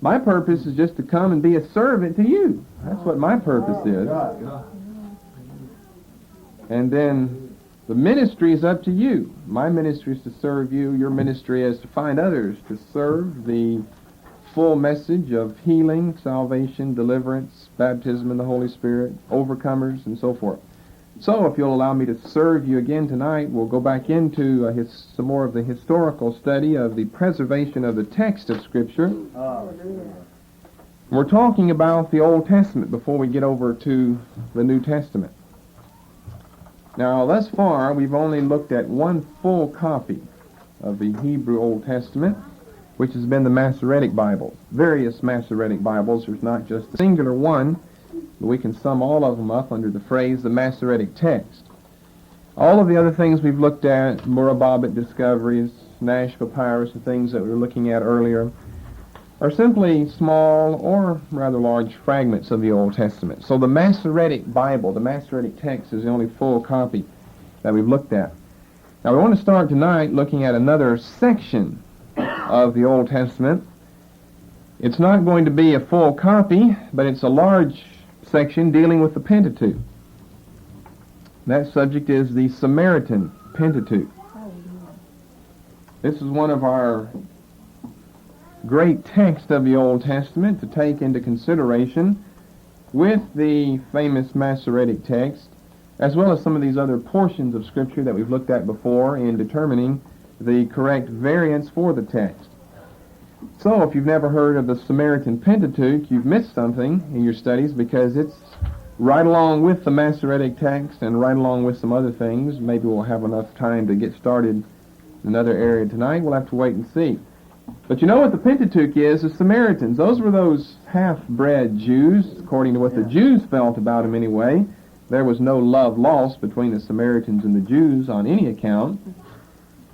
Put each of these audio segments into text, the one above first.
My purpose is just to come and be a servant to you. That's what my purpose is. And then the ministry is up to you. My ministry is to serve you. Your ministry is to find others to serve the full message of healing, salvation, deliverance, baptism in the Holy Spirit, overcomers, and so forth. So if you'll allow me to serve you again tonight, we'll go back into some more of the historical study of the preservation of the text of Scripture. We're talking about the Old Testament before we get over to the New Testament. Now, thus far, we've only looked at one full copy of the Hebrew Old Testament, which has been the Masoretic Bible. Various Masoretic Bibles. There's not just a singular one, but we can sum all of them up under the phrase the Masoretic text. All of the other things we've looked at, Murababit discoveries, Nash papyrus, the things that we were looking at earlier, are simply small or rather large fragments of the Old Testament. So the Masoretic Bible, the Masoretic text, is the only full copy that we've looked at. Now we want to start tonight looking at another section of the Old Testament. It's not going to be a full copy, but it's a large section dealing with the Pentateuch. That subject is the Samaritan Pentateuch. This is one of our great texts of the Old Testament to take into consideration with the famous Masoretic text, as well as some of these other portions of Scripture that we've looked at before in determining the correct variants for the text. So if you've never heard of the Samaritan Pentateuch, you've missed something in your studies, because it's right along with the Masoretic text and right along with some other things. Maybe we'll have enough time to get started in another area tonight. We'll have to wait and see. But you know what the Pentateuch is? The Samaritans. Those were those half-bred Jews, according to what the Jews felt about them anyway. There was no love lost between the Samaritans and the Jews on any account.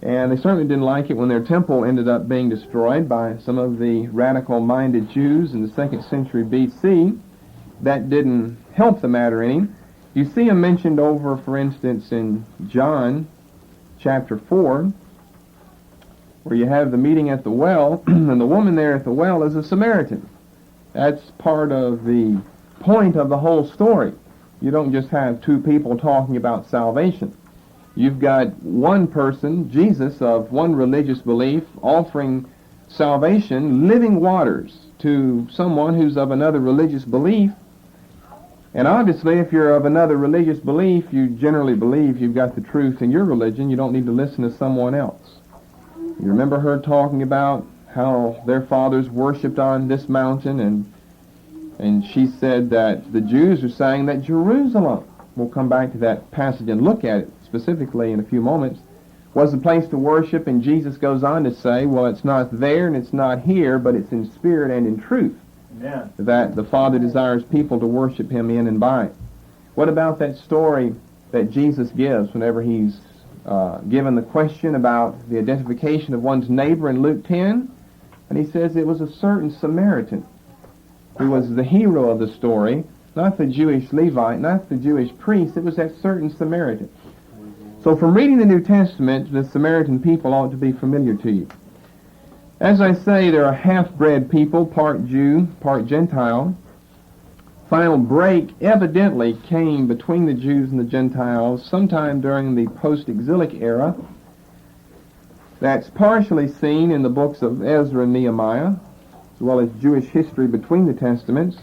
And they certainly didn't like it when their temple ended up being destroyed by some of the radical-minded Jews in the 2nd century B.C. That didn't help the matter any. You see them mentioned over, for instance, in John chapter 4, where you have the meeting at the well, and the woman there at the well is a Samaritan. That's part of the point of the whole story. You don't just have two people talking about salvation. You've got one person, Jesus, of one religious belief, offering salvation, living waters, to someone who's of another religious belief. And obviously, if you're of another religious belief, you generally believe you've got the truth in your religion. You don't need to listen to someone else. You remember her talking about how their fathers worshipped on this mountain, and she said that the Jews are saying that Jerusalem, we'll come back to that passage and look at it specifically in a few moments, was the place to worship, and Jesus goes on to say, well, it's not there and it's not here, but it's in spirit and in truth. Amen. That the Father desires people to worship Him in and by. What about that story that Jesus gives whenever He's given the question about the identification of one's neighbor in Luke 10? And He says it was a certain Samaritan who was the hero of the story, not the Jewish Levite, not the Jewish priest. It was that certain Samaritan. So from reading the New Testament, the Samaritan people ought to be familiar to you. As I say, they're a half-bred people, part Jew, part Gentile. Final break evidently came between the Jews and the Gentiles sometime during the post-exilic era. That's partially seen in the books of Ezra and Nehemiah, as well as Jewish history between the Testaments,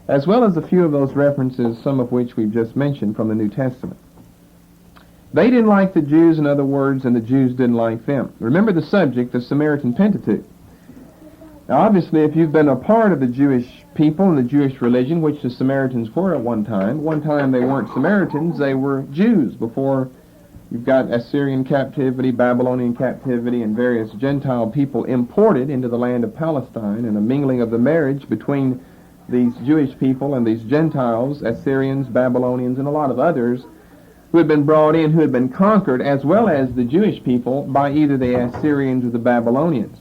as well as a few of those references, some of which we've just mentioned from the New Testament. They didn't like the Jews, in other words, and the Jews didn't like them. Remember the subject, the Samaritan Pentateuch. Now, obviously, if you've been a part of the Jewish people and the Jewish religion, which the Samaritans were at one time they weren't Samaritans, they were Jews before you've got Assyrian captivity, Babylonian captivity, and various Gentile people imported into the land of Palestine, and a mingling of the marriage between these Jewish people and these Gentiles, Assyrians, Babylonians, and a lot of others, who had been brought in, who had been conquered, as well as the Jewish people, by either the Assyrians or the Babylonians.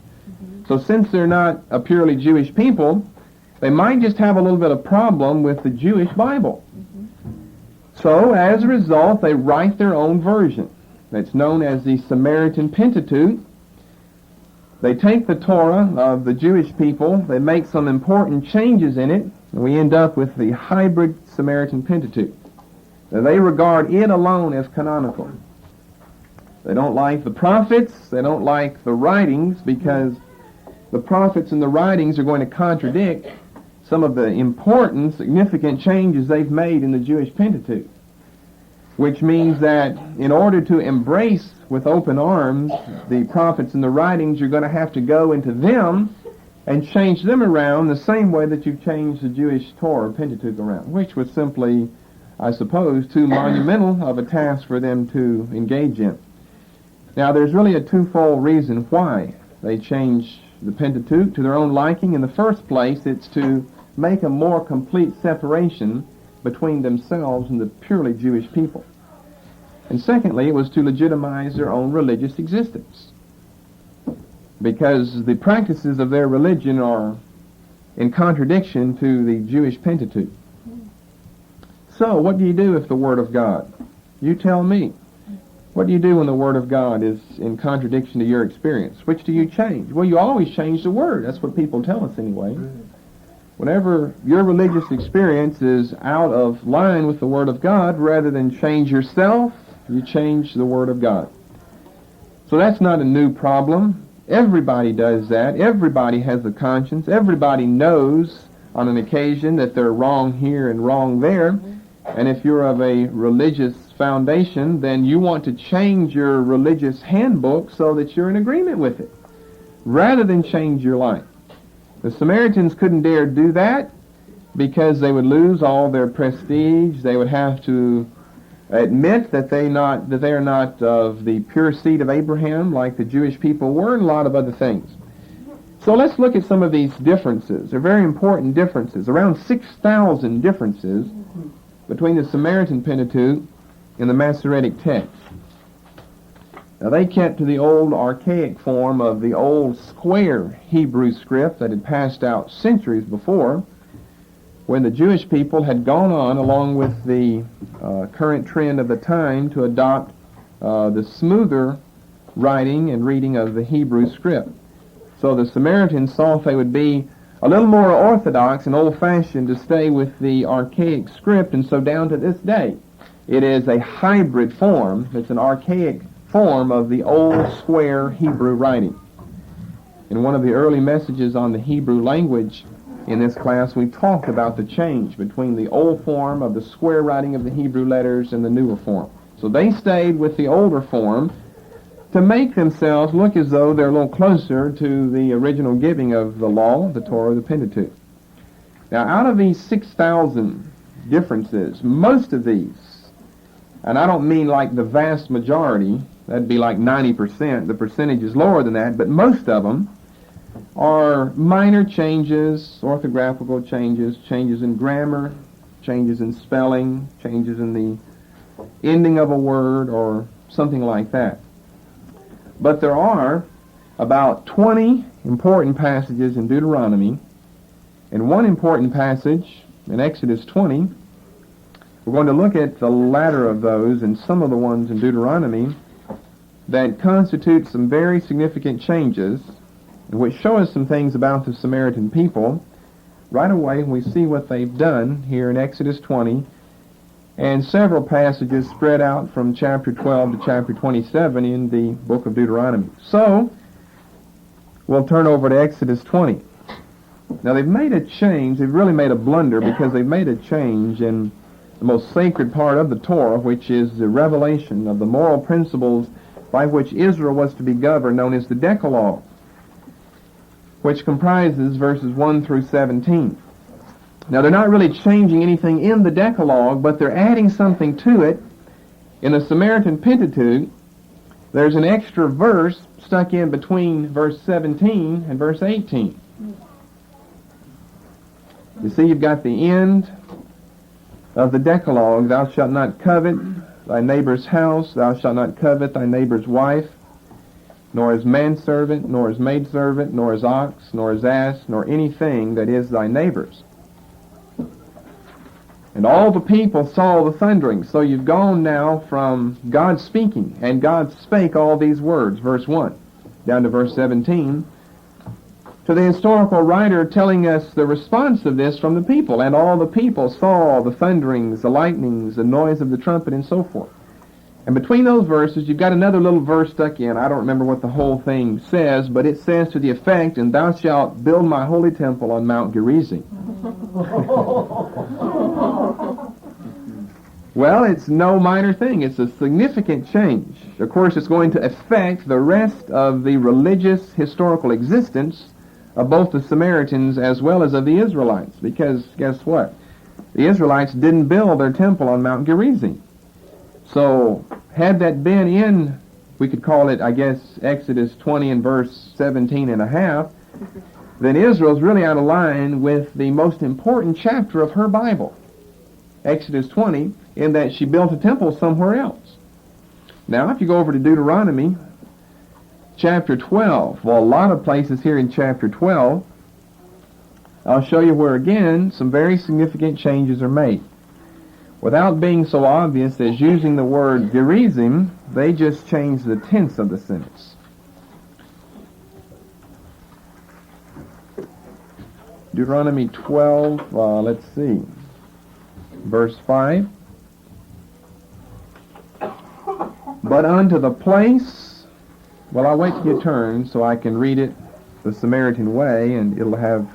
So since they're not a purely Jewish people, they might just have a little bit of problem with the Jewish Bible. So as a result, they write their own version. That's known as the Samaritan Pentateuch. They take the Torah of the Jewish people, they make some important changes in it, and we end up with the hybrid Samaritan Pentateuch. Now, they regard it alone as canonical. They don't like the prophets, they don't like the writings, because the prophets and the writings are going to contradict some of the important, significant changes they've made in the Jewish Pentateuch. Which means that in order to embrace with open arms the prophets and the writings, you're going to have to go into them and change them around the same way that you've changed the Jewish Torah or Pentateuch around, which was simply, I suppose, too monumental of a task for them to engage in. Now, there's really a twofold reason why they change the Pentateuch to their own liking. In the first place, it's to make a more complete separation between themselves and the purely Jewish people. And secondly, it was to legitimize their own religious existence, because the practices of their religion are in contradiction to the Jewish Pentateuch. So, what do you do if the Word of God? You tell me. What do you do when the Word of God is in contradiction to your experience? Which do you change? Well, you always change the Word. That's what people tell us anyway. Whenever your religious experience is out of line with the Word of God, rather than change yourself, you change the Word of God. So that's not a new problem. Everybody does that. Everybody has a conscience. Everybody knows on an occasion that they're wrong here and wrong there. And if you're of a religious foundation, then you want to change your religious handbook so that you're in agreement with it, rather than change your life. The Samaritans couldn't dare do that because they would lose all their prestige. They would have to admit that they are not of the pure seed of Abraham like the Jewish people were, and a lot of other things. So let's look at some of these differences. They're very important differences. Around 6,000 differences between the Samaritan Pentateuch and the Masoretic text. Now, they kept to the old archaic form of the old square Hebrew script that had passed out centuries before, when the Jewish people had gone on, along with the current trend of the time, to adopt the smoother writing and reading of the Hebrew script. So the Samaritans thought they would be a little more orthodox and old-fashioned to stay with the archaic script, and so down to this day, it is a hybrid form. It's an archaic form of the old square Hebrew writing. In one of the early messages on the Hebrew language in this class, we talked about the change between the old form of the square writing of the Hebrew letters and the newer form. So they stayed with the older form to make themselves look as though they're a little closer to the original giving of the law, the Torah, the Pentateuch. Now, out of these 6,000 differences, most of these, and I don't mean like the vast majority, that'd be like 90%, the percentage is lower than that, but most of them are minor changes, orthographical changes, changes in grammar, changes in spelling, changes in the ending of a word, or something like that. But there are about 20 important passages in Deuteronomy, and one important passage in Exodus 20. We're going to look at the latter of those and some of the ones in Deuteronomy that constitute some very significant changes, and which show us some things about the Samaritan people. Right away, we see what they've done here in Exodus 20, and several passages spread out from chapter 12 to chapter 27 in the book of Deuteronomy. So, we'll turn over to Exodus 20. Now, they've made a change. They've really made a blunder, because they've made a change in the most sacred part of the Torah, which is the revelation of the moral principles by which Israel was to be governed, known as the Decalogue, which comprises verses 1 through 17. Now, they're not really changing anything in the Decalogue, but they're adding something to it. In the Samaritan Pentateuch, there's an extra verse stuck in between verse 17 and verse 18. You see, you've got the end of the Decalogue: thou shalt not covet thy neighbor's house, thou shalt not covet thy neighbor's wife, nor his manservant, nor his maidservant, nor his ox, nor his ass, nor anything that is thy neighbor's. And all the people saw the thundering. So you've gone now from God speaking, and God spake all these words, verse 1, down to verse 17. to the historical writer telling us the response of this from the people. And all the people saw the thunderings, the lightnings, the noise of the trumpet, and so forth. And between those verses, you've got another little verse stuck in. I don't remember what the whole thing says, but it says to the effect, "And thou shalt build my holy temple on Mount Gerizim." Well, it's no minor thing. It's a significant change. Of course, it's going to affect the rest of the religious historical existence of both the Samaritans as well as of the Israelites. Because guess what? The Israelites didn't build their temple on Mount Gerizim. So, had that been in, we could call it, I guess, Exodus 20 and verse 17 and a half, then Israel's really out of line with the most important chapter of her Bible, Exodus 20, in that she built a temple somewhere else. Now, if you go over to Deuteronomy chapter 12, well, a lot of places here in chapter 12, I'll show you where, again, some very significant changes are made. Without being so obvious as using the word Gerizim, they just change the tense of the sentence. Deuteronomy 12, let's see, verse 5. But unto the place, well, I'll wait till you turn so I can read it the Samaritan way and it'll have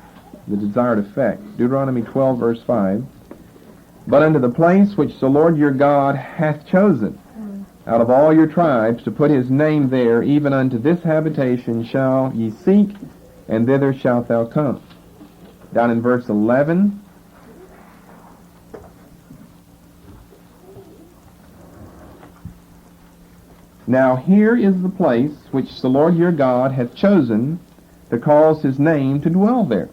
the desired effect. Deuteronomy 12, verse 5. But unto the place which the Lord your God hath chosen out of all your tribes to put his name there, even unto this habitation shall ye seek, and thither shalt thou come. Down in verse 11. Now here is the place which the Lord your God hath chosen to cause his name to dwell there.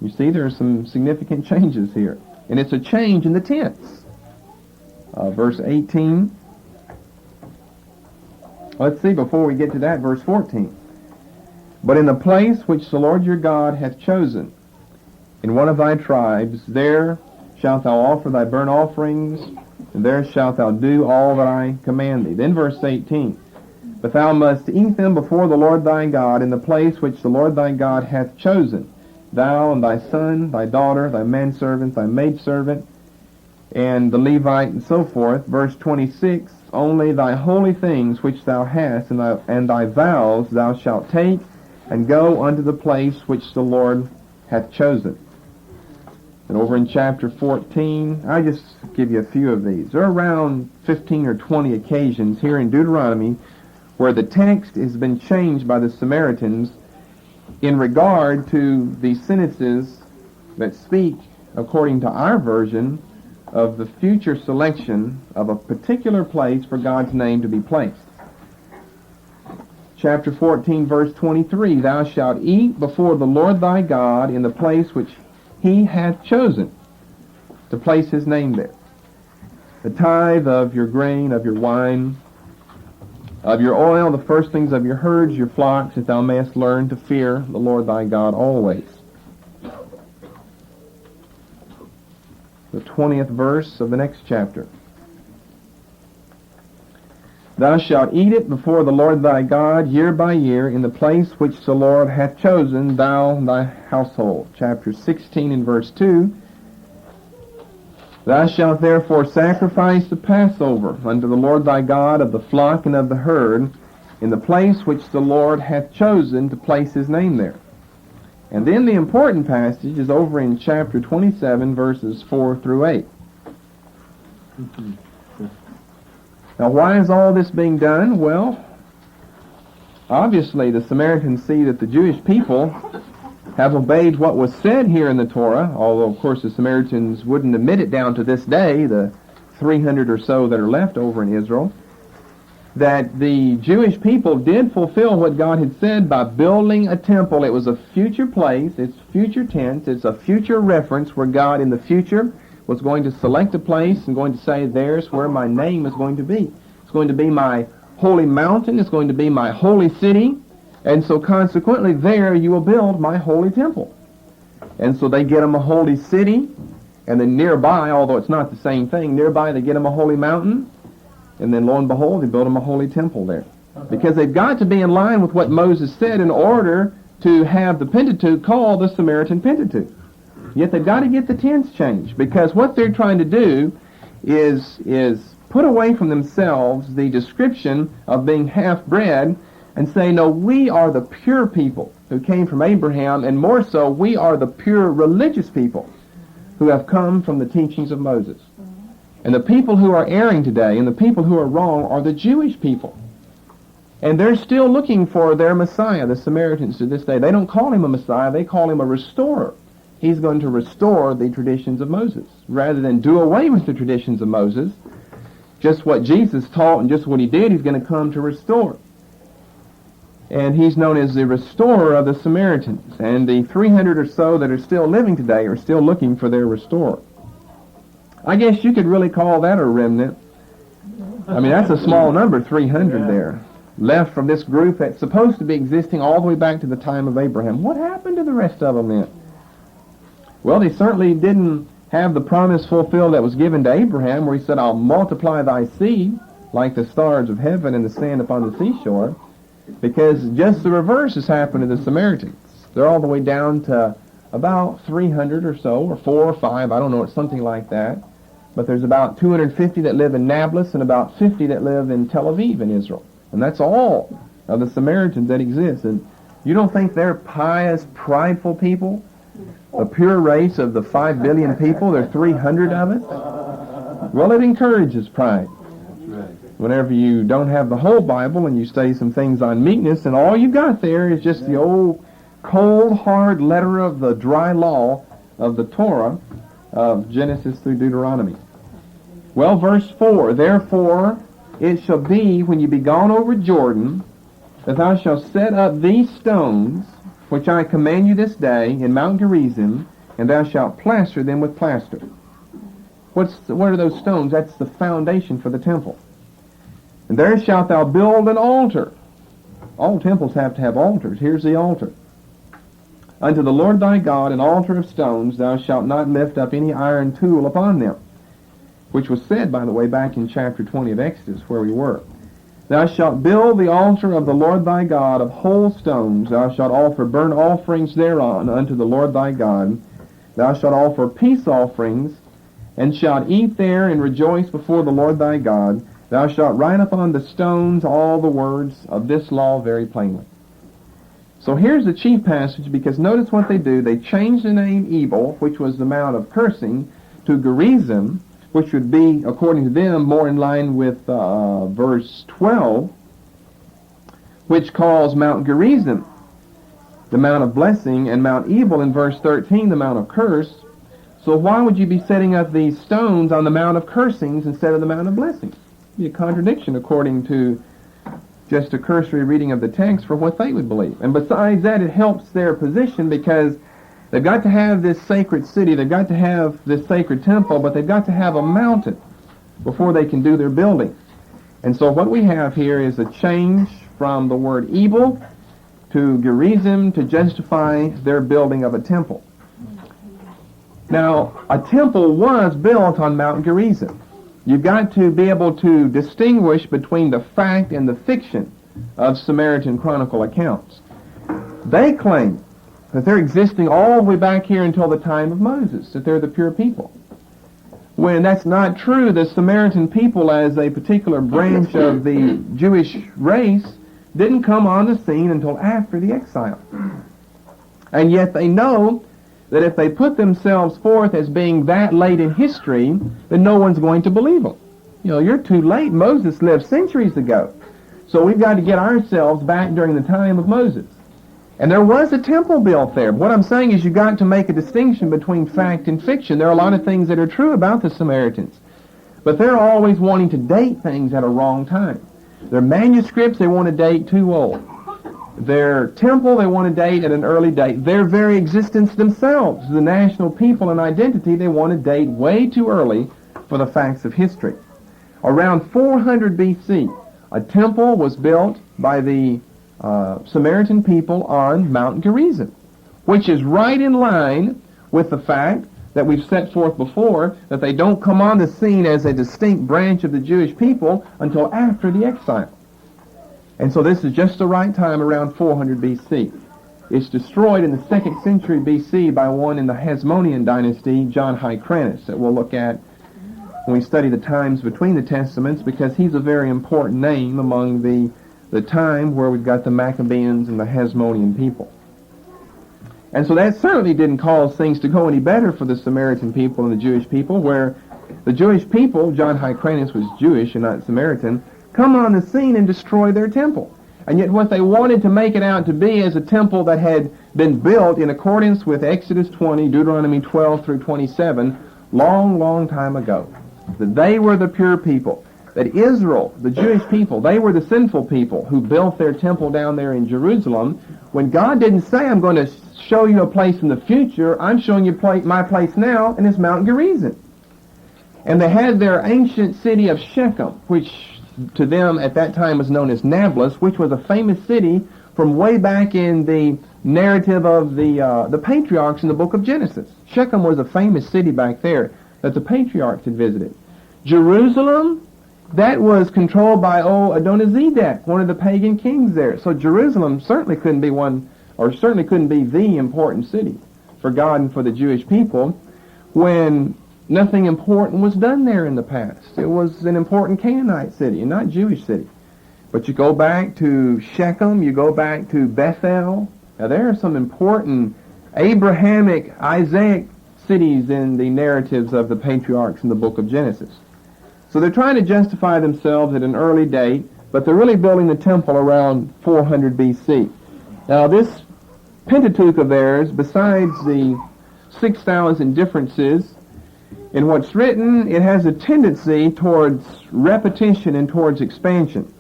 You see, there are some significant changes here. And it's a change in the tense. Verse 18. Let's see, before we get to that, verse 14. But in the place which the Lord your God hath chosen, in one of thy tribes, there shalt thou offer thy burnt offerings, and there shalt thou do all that I command thee. Then verse 18. But thou must eat them before the Lord thy God in the place which the Lord thy God hath chosen, thou and thy son, thy daughter, thy manservant, thy maidservant, and the Levite, and so forth. Verse 26, only thy holy things which thou hast, and thy vows thou shalt take, and go unto the place which the Lord hath chosen. And over in chapter 14, I just give you a few of these. There are around 15 or 20 occasions here in Deuteronomy where the text has been changed by the Samaritans in regard to the sentences that speak, according to our version, of the future selection of a particular place for God's name to be placed. Chapter 14, verse 23, thou shalt eat before the Lord thy God in the place which he hath chosen to place his name there. The tithe of your grain, of your wine, of your oil, the firstlings of your herds, your flocks, that thou mayest learn to fear the Lord thy God always. The 20th verse of the next chapter. Thou shalt eat it before the Lord thy God year by year in the place which the Lord hath chosen, thou and thy household. Chapter 16 and verse 2. Thou shalt therefore sacrifice the Passover unto the Lord thy God of the flock and of the herd in the place which the Lord hath chosen to place his name there. And then the important passage is over in chapter 27, verses 4 through 8. Now, why is all this being done? Well, obviously the Samaritans see that the Jewish people have obeyed what was said here in the Torah, although, of course, the Samaritans wouldn't admit it down to this day, the 300 or so that are left over in Israel, that the Jewish people did fulfill what God had said by building a temple. It was a future place, it's future tense, it's a future reference where God in the future was going to select a place and going to say, there's where my name is going to be. It's going to be my holy mountain, it's going to be my holy city, and so consequently there you will build my holy temple. And so they get them a holy city, and then nearby, although it's not the same thing, nearby they get them a holy mountain, and then lo and behold, they build them a holy temple there. Because they've got to be in line with what Moses said in order to have the Pentateuch called the Samaritan Pentateuch. Yet they've got to get the tense changed, because what they're trying to do is put away from themselves the description of being half-bred and say, no, we are the pure people who came from Abraham, and more so, we are the pure religious people who have come from the teachings of Moses. And the people who are erring today and the people who are wrong are the Jewish people. And they're still looking for their Messiah, the Samaritans, to this day. They don't call him a Messiah, they call him a restorer. He's going to restore the traditions of Moses, rather than do away with the traditions of Moses. Just what Jesus taught and just what he did, he's going to come to restore. And he's known as the restorer of the Samaritans. And the 300 or so that are still living today are still looking for their restorer. I guess you could really call that a remnant. I mean, that's a small number, 300 there, left from this group that's supposed to be existing all the way back to the time of Abraham. What happened to the rest of them then? Well, they certainly didn't have the promise fulfilled that was given to Abraham, where he said, I'll multiply thy seed like the stars of heaven and the sand upon the seashore, because just the reverse has happened to the Samaritans. They're all the way down to about 300 or so, or 4 or 5, I don't know, it's something like that. But there's about 250 that live in Nablus and about 50 that live in Tel Aviv in Israel. And that's all of the Samaritans that exist. And you don't think they're pious, prideful people? A pure race of the 5 billion people, there are 300 of us? Well, it encourages pride. Whenever you don't have the whole Bible and you study some things on meekness, and all you got there is just the old cold, hard letter of the dry law of the Torah of Genesis through Deuteronomy. Well, verse 4, therefore it shall be when you be gone over Jordan, that thou shalt set up these stones, which I command you this day, in Mount Gerizim, and thou shalt plaster them with plaster. What are those stones? That's the foundation for the temple. And there shalt thou build an altar. All temples have to have altars. Here's the altar. Unto the Lord thy God, an altar of stones, thou shalt not lift up any iron tool upon them. Which was said, by the way, back in chapter 20 of Exodus, where we were. Thou shalt build the altar of the Lord thy God of whole stones. Thou shalt offer burnt offerings thereon unto the Lord thy God. Thou shalt offer peace offerings, and shalt eat there and rejoice before the Lord thy God. Thou shalt write upon the stones all the words of this law very plainly. So here's the chief passage, because notice what they do. They change the name Ebal, which was the mount of cursing, to Gerizim, which would be, according to them, more in line with verse 12, which calls Mount Gerizim the mount of blessing, and Mount Ebal in verse 13 the mount of curse. So why would you be setting up these stones on the mount of cursings instead of the mount of blessings? It would be a contradiction according to just a cursory reading of the text for what they would believe. And besides that, it helps their position, because they've got to have this sacred city, they've got to have this sacred temple, but they've got to have a mountain before they can do their building. And so what we have here is a change from the word Ebal to Gerizim to justify their building of a temple. Now, a temple was built on Mount Gerizim. You've got to be able to distinguish between the fact and the fiction of Samaritan Chronicle accounts. They claim that they're existing all the way back here until the time of Moses, that they're the pure people. When that's not true, the Samaritan people, as a particular branch of the Jewish race, didn't come on the scene until after the exile. And yet they know that if they put themselves forth as being that late in history, then no one's going to believe them. You know, you're too late. Moses lived centuries ago. So we've got to get ourselves back during the time of Moses. And there was a temple built there. What I'm saying is you've got to make a distinction between fact and fiction. There are a lot of things that are true about the Samaritans, but they're always wanting to date things at a wrong time. Their manuscripts, they want to date too old. Their temple, they want to date at an early date. Their very existence themselves, the national people and identity, they want to date way too early for the facts of history. Around 400 B.C., a temple was built by the Samaritan people on Mount Gerizim, which is right in line with the fact that we've set forth before, that they don't come on the scene as a distinct branch of the Jewish people until after the exile. And so this is just the right time, around 400 B.C. It's destroyed in the 2nd century BC by one in the Hasmonean dynasty, John Hyrcanus, that we'll look at when we study the times between the Testaments, because he's a very important name among the time where we've got the Maccabeans and the Hasmonean people. And so that certainly didn't cause things to go any better for the Samaritan people and the Jewish people, where the Jewish people, John Hyrcanus was Jewish and not Samaritan, come on the scene and destroy their temple. And yet what they wanted to make it out to be as a temple that had been built in accordance with Exodus 20, Deuteronomy 12 through 27, long time ago. That they were the pure people. That Israel, the Jewish people, they were the sinful people who built their temple down there in Jerusalem, when God didn't say, I'm going to show you a place in the future, I'm showing you my place now, and it's Mount Gerizim. And they had their ancient city of Shechem, which to them at that time was known as Nablus, which was a famous city from way back in the narrative of the patriarchs in the book of Genesis. Shechem was a famous city back there that the patriarchs had visited. Jerusalem, that was controlled by Adonizedek, one of the pagan kings there. So Jerusalem certainly couldn't be the important city for God and for the Jewish people when nothing important was done there in the past. It was an important Canaanite city and not Jewish city. But you go back to Shechem, you go back to Bethel. Now there are some important Abrahamic, Isaac cities in the narratives of the patriarchs in the book of Genesis. So they're trying to justify themselves at an early date, but they're really building the temple around 400 BC. Now this Pentateuch of theirs, besides the 6,000 differences in what's written, it has a tendency towards repetition and towards expansion.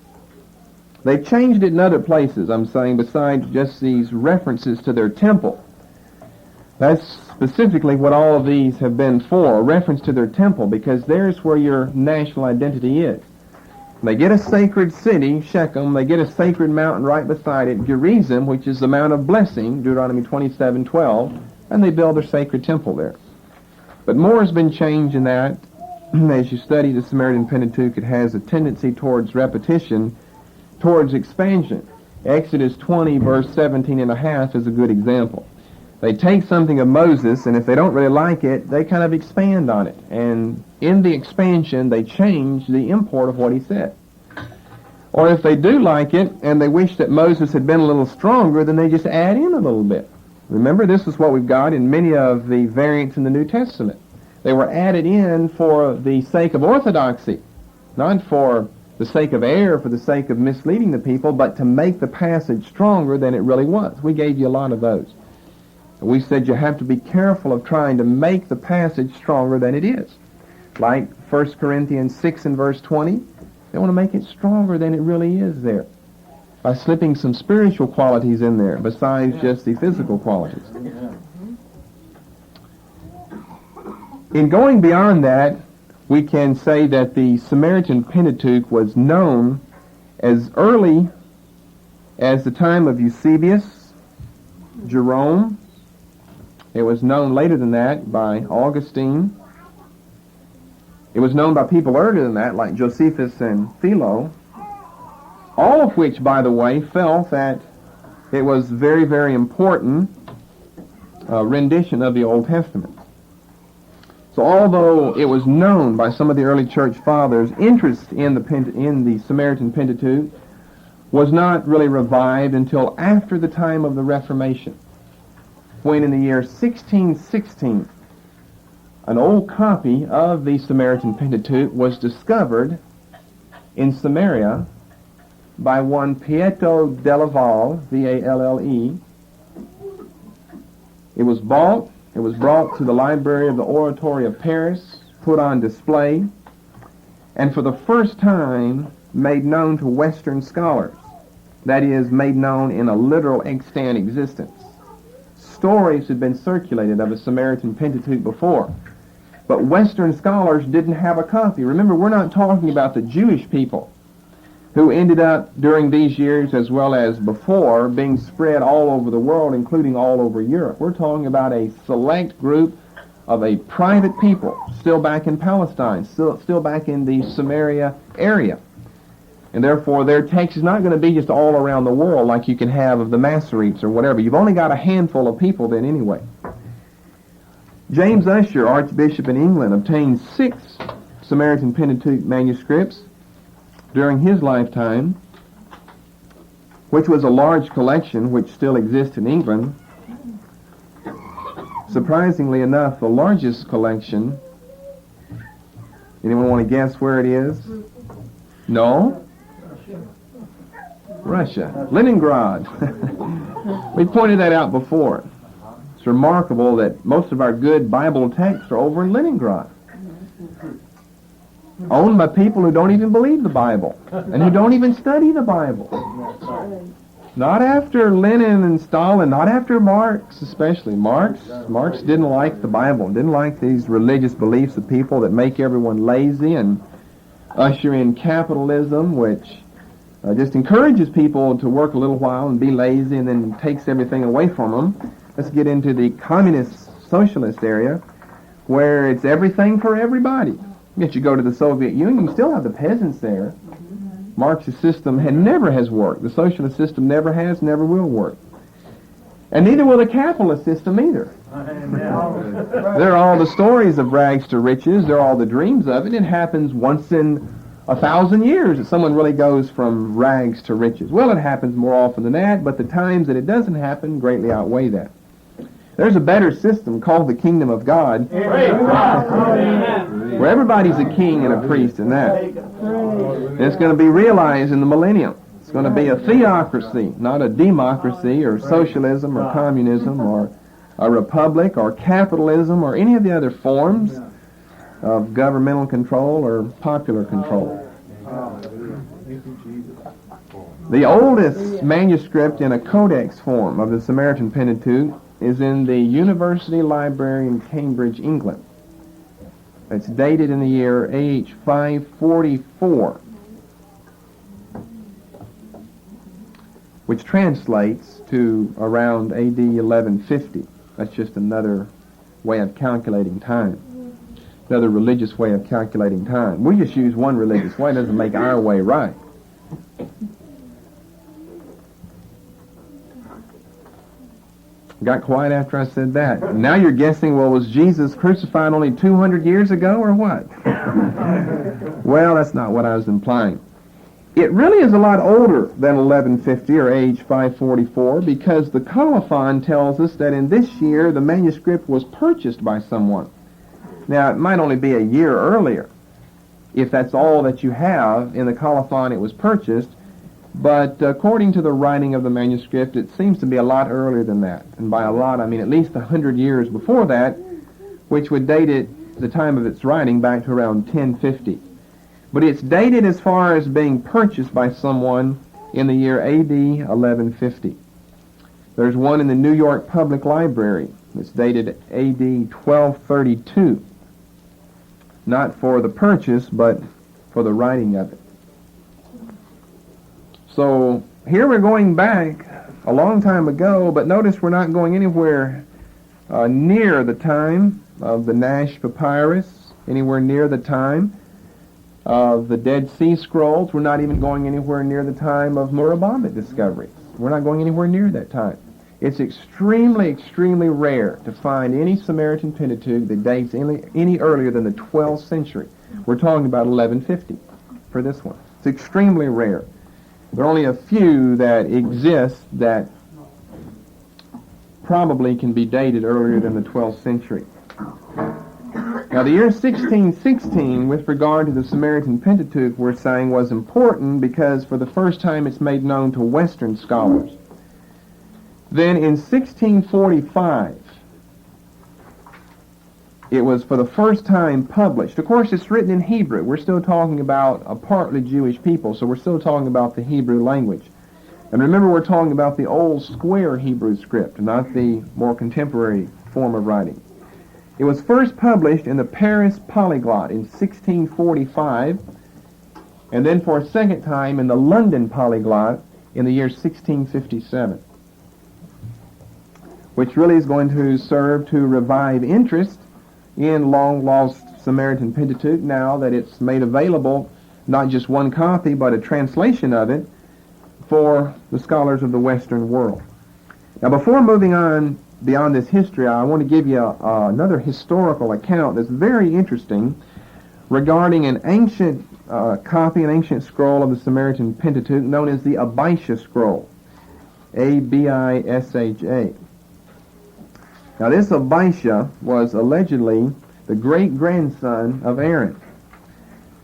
They've changed it in other places, I'm saying, besides just these references to their temple. That's specifically what all of these have been for, a reference to their temple, because there's where your national identity is. They get a sacred city, Shechem, they get a sacred mountain right beside it, Gerizim, which is the Mount of Blessing, Deuteronomy 27:12, and they build their sacred temple there. But more has been changed in that. As you study the Samaritan Pentateuch, it has a tendency towards repetition, towards expansion. Exodus 20, verse 17 and a half is a good example. They take something of Moses, and if they don't really like it, they kind of expand on it. And in the expansion, they change the import of what he said. Or if they do like it, and they wish that Moses had been a little stronger, then they just add in a little bit. Remember, this is what we've got in many of the variants in the New Testament. They were added in for the sake of orthodoxy, not for the sake of error, for the sake of misleading the people, but to make the passage stronger than it really was. We gave you a lot of those. We said you have to be careful of trying to make the passage stronger than it is. Like 1 Corinthians 6 and verse 20, they want to make it stronger than it really is there, by slipping some spiritual qualities in there besides just the physical qualities. In going beyond that, we can say that the Samaritan Pentateuch was known as early as the time of Eusebius, Jerome. It was known later than that by Augustine. It was known by people earlier than that, like Josephus and Philo, all of which, by the way, felt that it was very, very important rendition of the Old Testament. So although it was known by some of the early church fathers, interest in the Samaritan Pentateuch was not really revived until after the time of the Reformation, when in the year 1616, an old copy of the Samaritan Pentateuch was discovered in Samaria by one Pietro della Valle, V-A-L-L-E. It was bought. It was brought to the library of the Oratory of Paris, put on display, and for the first time made known to Western scholars. That is, made known in a literal extant existence. Stories had been circulated of a Samaritan Pentateuch before, but Western scholars didn't have a copy. Remember, we're not talking about the Jewish people who ended up during these years as well as before being spread all over the world, including all over Europe. We're talking about a select group of a private people still back in Palestine, still back in the Samaria area. And therefore, their text is not going to be just all around the world like you can have of the Masoretes or whatever. You've only got a handful of people then anyway. James Ussher, Archbishop in England, obtained 6 Samaritan Pentateuch manuscripts during his lifetime, which was a large collection which still exists in England. Surprisingly enough, the largest collection, anyone want to guess where it is? No? Russia. Leningrad. We pointed that out before. It's remarkable that most of our good Bible texts are over in Leningrad. Owned by people who don't even believe the Bible and who don't even study the Bible. Not after Lenin and Stalin, not after Marx especially. Marx didn't like the Bible, didn't like these religious beliefs of people that make everyone lazy and usher in capitalism, which just encourages people to work a little while and be lazy and then takes everything away from them. Let's get into the communist socialist area where it's everything for everybody. Yet you go to the Soviet Union, you still have the peasants there. Marxist system never has worked. The socialist system never has, never will work. And neither will the capitalist system either. There are all the stories of rags to riches. There are all the dreams of it. It happens once in 1,000 years that someone really goes from rags to riches. Well, it happens more often than that, but the times that it doesn't happen greatly outweigh that. There's a better system called the kingdom of God, where everybody's a king and a priest in that. And it's going to be realized in the millennium. It's going to be a theocracy, not a democracy or socialism or communism or a republic or capitalism or any of the other forms of governmental control or popular control. The oldest manuscript in a codex form of the Samaritan Pentateuch is in the University Library in Cambridge, England. It's dated in the year AH 544, which translates to around AD 1150. That's just another way of calculating time, another religious way of calculating time. We just use one religious way. It doesn't make our way right. Got quiet after I said that. Now you're guessing, well, was Jesus crucified only 200 years ago or what? Well, that's not what I was implying. It really is a lot older than 1150 or age 544 because the colophon tells us that in this year the manuscript was purchased by someone. Now, it might only be a year earlier. If that's all that you have in the colophon, it was purchased. But according to the writing of the manuscript, it seems to be a lot earlier than that. And by a lot, I mean at least 100 years before that, which would date it, the time of its writing, back to around 1050. But it's dated as far as being purchased by someone in the year AD 1150. There's one in the New York Public Library. It's dated AD 1232. Not for the purchase, but for the writing of it. So here we're going back a long time ago, but notice we're not going anywhere near the time of the Nash Papyrus, anywhere near the time of the Dead Sea Scrolls. We're not even going anywhere near the time of Murabambic discoveries. We're not going anywhere near that time. It's extremely, extremely rare to find any Samaritan Pentateuch that dates any earlier than the 12th century. We're talking about 1150 for this one. It's extremely rare. There are only a few that exist that probably can be dated earlier than the 12th century. Now, the year 1616, with regard to the Samaritan Pentateuch, we're saying was important because for the first time it's made known to Western scholars. Then in 1645, it was for the first time published. Of course, it's written in Hebrew. We're still talking about a partly Jewish people, so we're still talking about the Hebrew language. And remember, we're talking about the old square Hebrew script, not the more contemporary form of writing. It was first published in the Paris Polyglot in 1645, and then for a second time in the London Polyglot in the year 1657, which really is going to serve to revive interest in long-lost Samaritan Pentateuch now that it's made available not just one copy, but a translation of it for the scholars of the Western world. Now, before moving on beyond this history, I want to give you another historical account that's very interesting regarding an ancient copy, an ancient scroll of the Samaritan Pentateuch known as the Abisha scroll, Abisha. Now, this Abisha was allegedly the great-grandson of Aaron.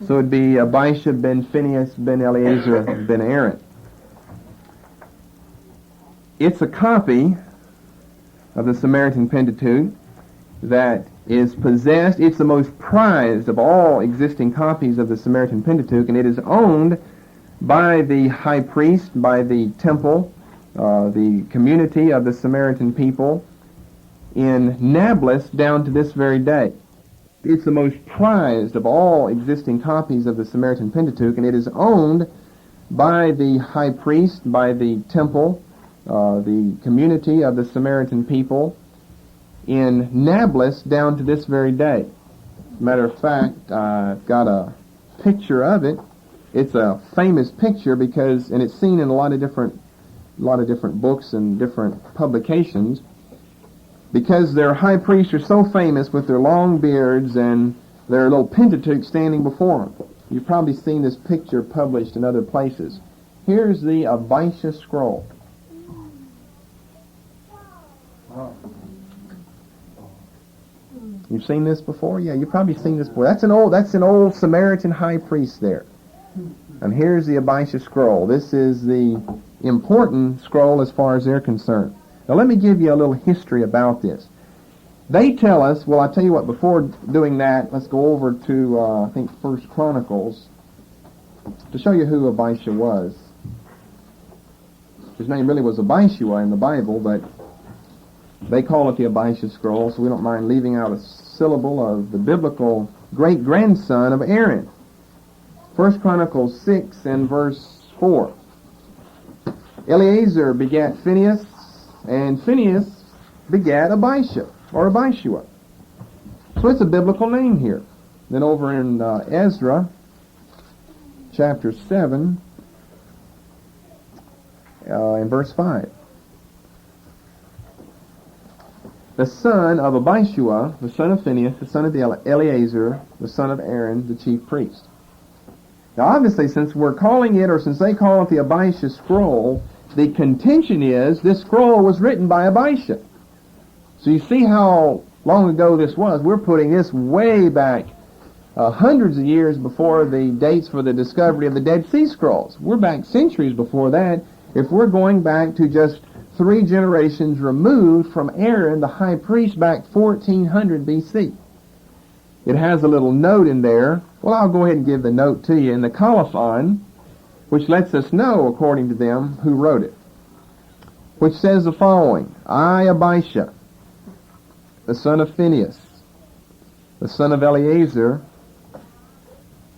So it would be Abisha ben Phinehas ben Eleazar ben Aaron. It's a copy of the Samaritan Pentateuch that is possessed. It's the most prized of all existing copies of the Samaritan Pentateuch, and it is owned by the high priest, by the temple, the community of the Samaritan people in Nablus down to this very day. It's the most prized of all existing copies of the Samaritan Pentateuch, and it is owned by the high priest, by the temple, the community of the Samaritan people in Nablus down to this very day. Matter of fact, I've got a picture of it. It's a famous picture because, and it's seen in a lot of different books and different publications, because their high priests are so famous with their long beards and their little Pentateuch standing before them. You've probably seen this picture published in other places. Here's the Abisha scroll. You've seen this before? Yeah, you've probably seen this before. That's an old Samaritan high priest there. And here's the Abisha scroll. This is the important scroll as far as they're concerned. Now let me give you a little history about this. They tell us, well, I'll tell you what, before doing that, let's go over to, I think, 1 Chronicles, to show you who Abisha was. His name really was Abishua in the Bible, but they call it the Abisha scroll, so we don't mind leaving out a syllable of the biblical great-grandson of Aaron. 1 Chronicles 6 and verse 4. Eleazar begat Phinehas, and Phinehas begat Abisha, or Abishua. So it's a biblical name here. Then over in Ezra, chapter 7, in verse 5. The son of Abishua, the son of Phinehas, the son of Eleazar, the son of Aaron, the chief priest. Now obviously, since we're calling it, or since they call it the Abisha scroll, the contention is this scroll was written by Abisha. So you see how long ago this was. We're putting this way back hundreds of years before the dates for the discovery of the Dead Sea Scrolls. We're back centuries before that. If we're going back to just 3 generations removed from Aaron, the high priest, back 1400 BC. It has a little note in there. Well, I'll go ahead and give the note to you in the colophon, which lets us know, according to them, who wrote it, which says the following: I, Abisha, the son of Phinehas, the son of Eleazar,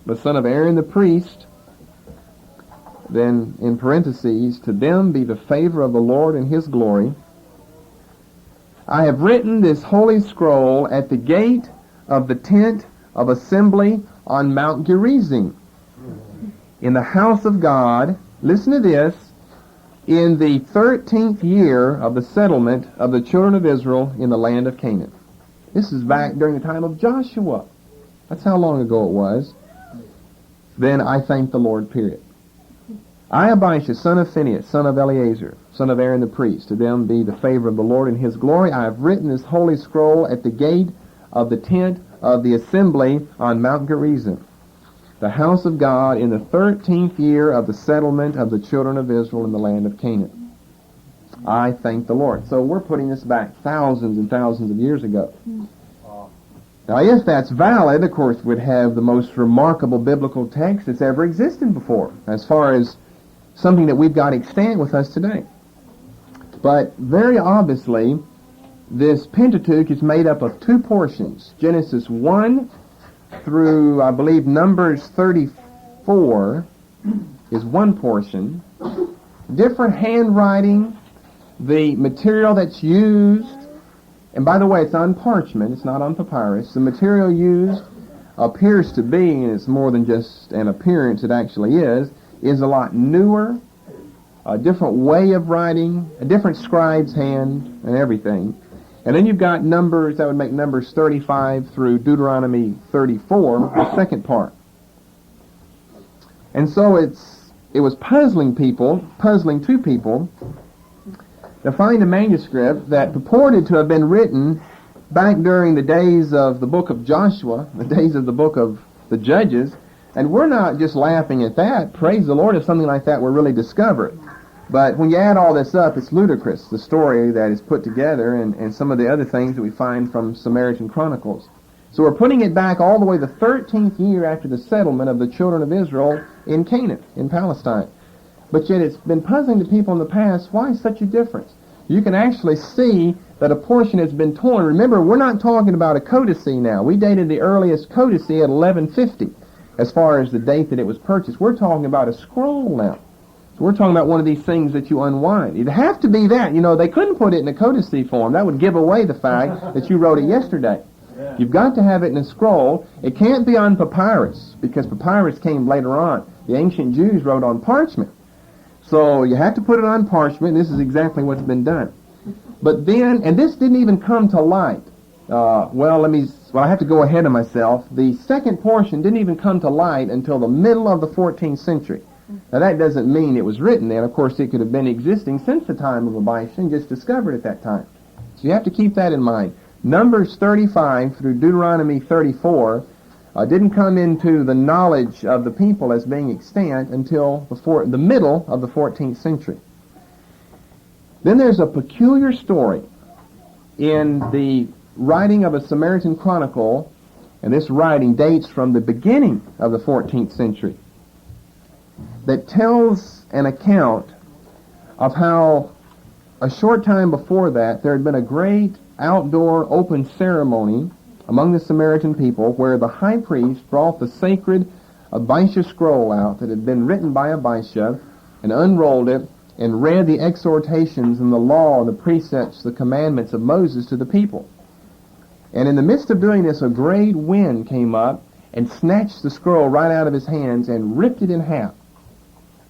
the son of Aaron the priest, then in parentheses, to them be the favor of the Lord and his glory. I have written this holy scroll at the gate of the tent of assembly on Mount Gerizim, in the house of God, listen to this, in the 13th year of the settlement of the children of Israel in the land of Canaan. This is back during the time of Joshua. That's how long ago it was. Then I thank the Lord, period. I, Abisha, son of Phinehas, son of Eleazar, son of Aaron the priest, to them be the favor of the Lord and his glory. I have written this holy scroll at the gate of the tent of the assembly on Mount Gerizim, the house of God, in the 13th year of the settlement of the children of Israel in the land of Canaan. I thank the Lord. So we're putting this back thousands and thousands of years ago. Now, if that's valid, of course, we'd have the most remarkable biblical text that's ever existed before, as far as something that we've got extant with us today. But very obviously, this Pentateuch is made up of 2 portions. Genesis 1 through, I believe, Numbers 34 is one portion. Different handwriting, the material that's used, and by the way, it's on parchment, it's not on papyrus. The material used appears to be, and it's more than just an appearance, it actually is a lot newer, a different way of writing, a different scribe's hand, and everything. And then you've got Numbers, that would make Numbers 35 through Deuteronomy 34, the second part. And so it was puzzling to people, to find a manuscript that purported to have been written back during the days of the book of Joshua, the days of the book of the Judges. And we're not just laughing at that. Praise the Lord if something like that were really discovered. But when you add all this up, it's ludicrous, the story that is put together and some of the other things that we find from Samaritan Chronicles. So we're putting it back all the way the 13th year after the settlement of the children of Israel in Canaan, in Palestine. But yet it's been puzzling to people in the past, why such a difference? You can actually see that a portion has been torn. Remember, we're not talking about a codicy now. We dated the earliest codicy at 1150 as far as the date that it was purchased. We're talking about a scroll now. So we're talking about one of these things that you unwind. It'd have to be that. You know, they couldn't put it in a codicy form. That would give away the fact that you wrote it yesterday. Yeah. You've got to have it in a scroll. It can't be on papyrus, because papyrus came later on. The ancient Jews wrote on parchment. So you have to put it on parchment. This is exactly what's been done. But then, and this didn't even come to light. I have to go ahead of myself. The second portion didn't even come to light until the middle of the 14th century. Now that doesn't mean it was written then. Of course, it could have been existing since the time of Abishai and just discovered at that time. So you have to keep that in mind. Numbers 35 through Deuteronomy 34 didn't come into the knowledge of the people as being extant until the middle of the 14th century. Then there's a peculiar story in the writing of a Samaritan Chronicle, and this writing dates from the beginning of the 14th century, that tells an account of how a short time before that there had been a great outdoor open ceremony among the Samaritan people where the high priest brought the sacred Abishai scroll out that had been written by Abishai and unrolled it and read the exhortations and the law, the precepts, the commandments of Moses to the people. And in the midst of doing this, a great wind came up and snatched the scroll right out of his hands and ripped it in half.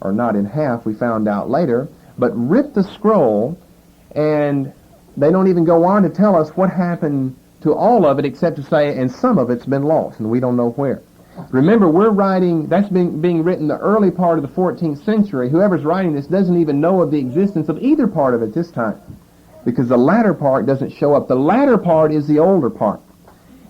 Or not in half, we found out later, but ripped the scroll, and they don't even go on to tell us what happened to all of it except to say, and some of it's been lost, and we don't know where. Remember, we're writing, that's being written the early part of the 14th century. Whoever's writing this doesn't even know of the existence of either part of it this time, because the latter part doesn't show up. The latter part is the older part.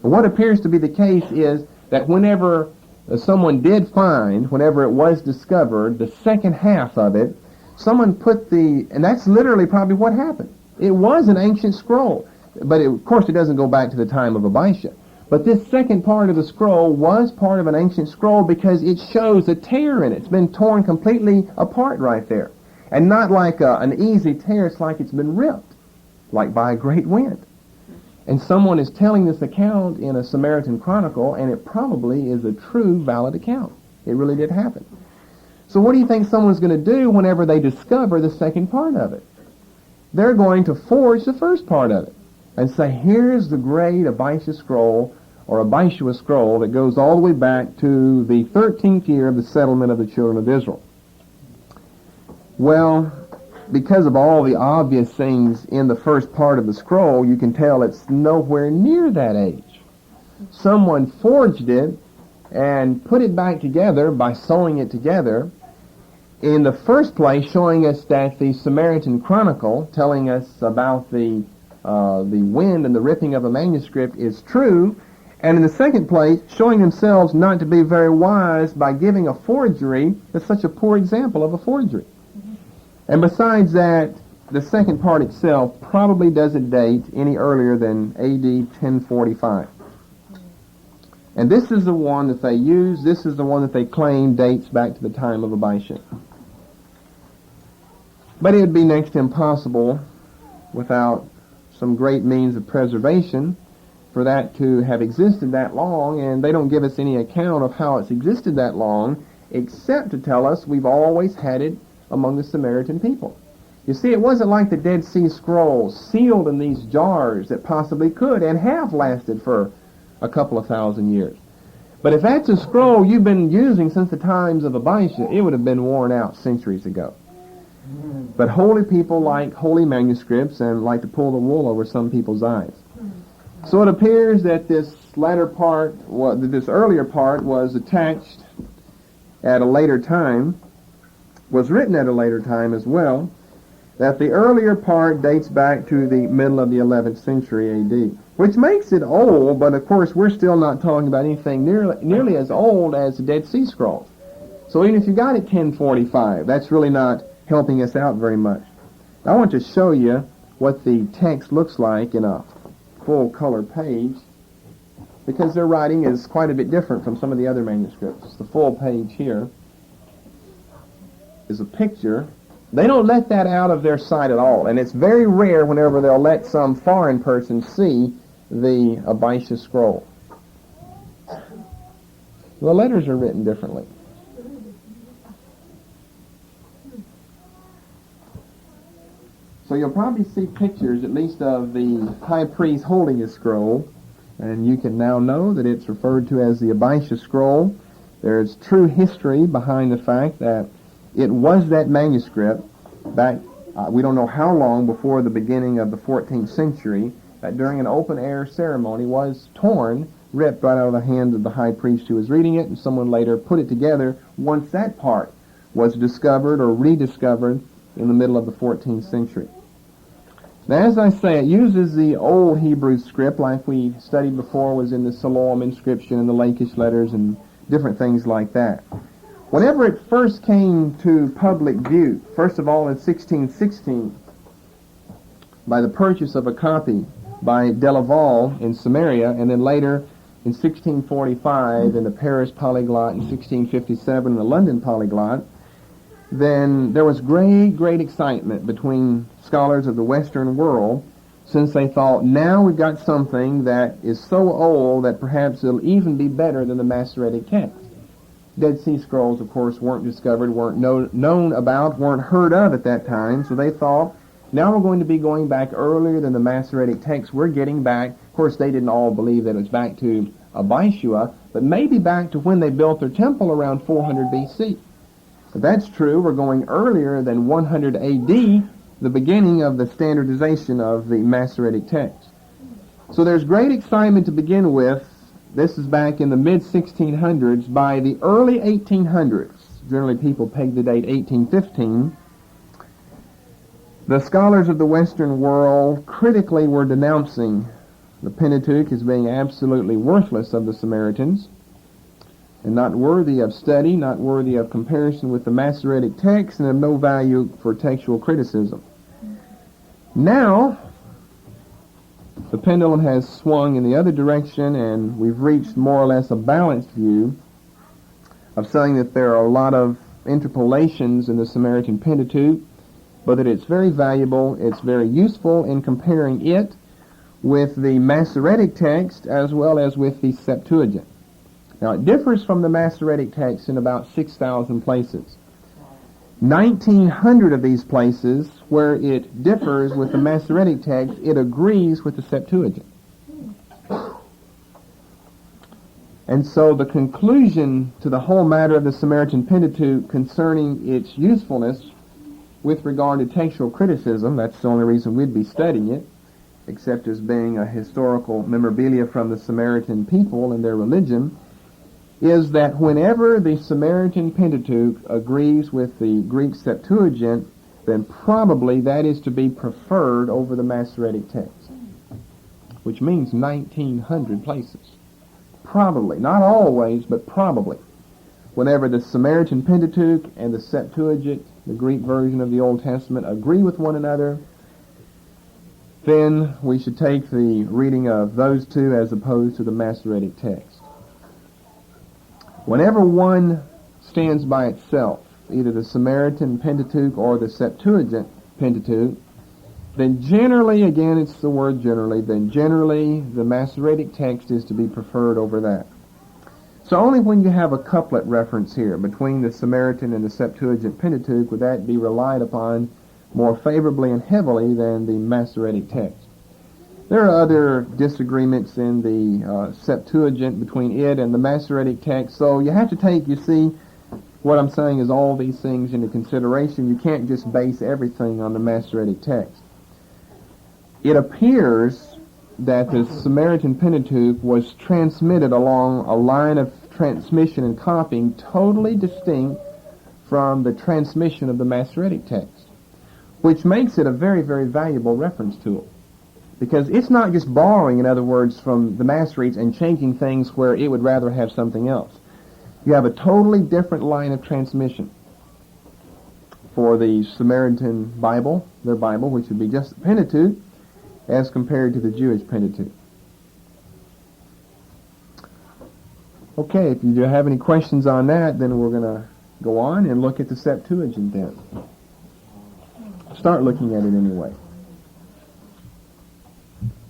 And what appears to be the case is that whenever someone did find, whenever it was discovered, the second half of it, someone put and that's literally probably what happened. It was an ancient scroll, but of course it doesn't go back to the time of Abishai. But this second part of the scroll was part of an ancient scroll because it shows a tear in it. It's been torn completely apart right there. And not like an easy tear, it's like it's been ripped, like by a great wind. And someone is telling this account in a Samaritan Chronicle, and it probably is a true, valid account. It really did happen. So what do you think someone's going to do whenever they discover the second part of it? They're going to forge the first part of it and say, here's the great Abishai scroll, or Abishua scroll, that goes all the way back to the 13th year of the settlement of the children of Israel. Well, because of all the obvious things in the first part of the scroll, you can tell it's nowhere near that age. Someone forged it and put it back together by sewing it together. In the first place, showing us that the Samaritan Chronicle, telling us about the wind and the ripping of a manuscript, is true. And in the second place, showing themselves not to be very wise by giving a forgery that's such a poor example of a forgery. And besides that, the second part itself probably doesn't date any earlier than A.D. 1045. And this is the one that they use, this is the one that they claim dates back to the time of Abishai. But it would be next to impossible, without some great means of preservation, for that to have existed that long, and they don't give us any account of how it's existed that long, except to tell us we've always had it among the Samaritan people. You see, it wasn't like the Dead Sea Scrolls sealed in these jars that possibly could and have lasted for a couple of thousand years. But if that's a scroll you've been using since the times of Abijah, it would have been worn out centuries ago. But holy people like holy manuscripts and like to pull the wool over some people's eyes. So it appears that this latter part, this earlier part was attached at a later time, was written at a later time as well, that the earlier part dates back to the middle of the 11th century A.D., which makes it old, but of course we're still not talking about anything nearly as old as the Dead Sea Scrolls. So even if you got it 1045, that's really not helping us out very much. I want to show you what the text looks like in a full color page, because their writing is quite a bit different from some of the other manuscripts. The full page here is a picture. They don't let that out of their sight at all, and it's very rare whenever they'll let some foreign person see the Abijah scroll. The letters are written differently. So you'll probably see pictures, at least of the high priest holding his scroll, and you can now know that it's referred to as the Abijah scroll. There's true history behind the fact that it was that manuscript back, we don't know how long before the beginning of the 14th century, that during an open-air ceremony was torn, ripped right out of the hand of the high priest who was reading it, and someone later put it together once that part was discovered or rediscovered in the middle of the 14th century. Now, as I say, it uses the old Hebrew script like we studied before was in the Siloam inscription and the Lachish letters and different things like that. Whenever it first came to public view, first of all in 1616, by the purchase of a copy by Delaval in Samaria, and then later in 1645 in the Paris Polyglot, in 1657 in the London Polyglot, then there was great excitement between scholars of the Western world, since they thought, now we've got something that is so old that perhaps it'll even be better than the Masoretic text. Dead Sea Scrolls, of course, weren't discovered, weren't known about, weren't heard of at that time, so they thought, now we're going to be going back earlier than the Masoretic text. We're getting back, of course, they didn't all believe that it was back to Abishua, but maybe back to when they built their temple around 400 BC. If that's true, we're going earlier than 100 AD, the beginning of the standardization of the Masoretic text. So there's great excitement to begin with. This is back in the mid-1600s. By the early 1800s, generally people peg the date 1815, the scholars of the Western world critically were denouncing the Pentateuch as being absolutely worthless of the Samaritans, and not worthy of study, not worthy of comparison with the Masoretic text, and of no value for textual criticism. Now, the pendulum has swung in the other direction, and we've reached more or less a balanced view of saying that there are a lot of interpolations in the Samaritan Pentateuch, but that it's very valuable, it's very useful in comparing it with the Masoretic text as well as with the Septuagint. Now, it differs from the Masoretic text in about 6,000 places. 1,900 of these places where it differs with the Masoretic text, it agrees with the Septuagint. And so the conclusion to the whole matter of the Samaritan Pentateuch concerning its usefulness with regard to textual criticism, that's the only reason we'd be studying it, except as being a historical memorabilia from the Samaritan people and their religion, is that whenever the Samaritan Pentateuch agrees with the Greek Septuagint, then probably that is to be preferred over the Masoretic text, which means 1,900 places. Probably, not always, but probably. Whenever the Samaritan Pentateuch and the Septuagint, the Greek version of the Old Testament, agree with one another, then we should take the reading of those two as opposed to the Masoretic text. Whenever one stands by itself, either the Samaritan Pentateuch or the Septuagint Pentateuch, then generally, again it's the word generally, then generally the Masoretic text is to be preferred over that. So only when you have a couplet reference here between the Samaritan and the Septuagint Pentateuch would that be relied upon more favorably and heavily than the Masoretic text. There are other disagreements in the Septuagint between it and the Masoretic text, so you have to take, you see, what I'm saying is all these things into consideration. You can't just base everything on the Masoretic text. It appears that the Samaritan Pentateuch was transmitted along a line of transmission and copying totally distinct from the transmission of the Masoretic text, which makes it a very, very valuable reference tool. Because it's not just borrowing, in other words, from the Masoretes and changing things where it would rather have something else. You have a totally different line of transmission for the Samaritan Bible, their Bible, which would be just the Pentateuch, as compared to the Jewish Pentateuch. Okay, if you have any questions on that, then we're going to go on and look at the Septuagint then. Start looking at it anyway.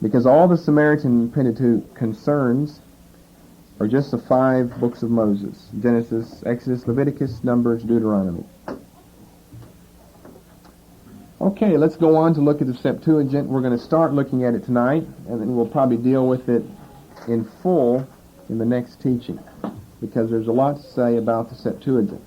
Because all the Samaritan Pentateuch concerns are just the 5 books of Moses: Genesis, Exodus, Leviticus, Numbers, Deuteronomy. Okay, let's go on to look at the Septuagint. We're going to start looking at it tonight, and then we'll probably deal with it in full in the next teaching, because there's a lot to say about the Septuagint.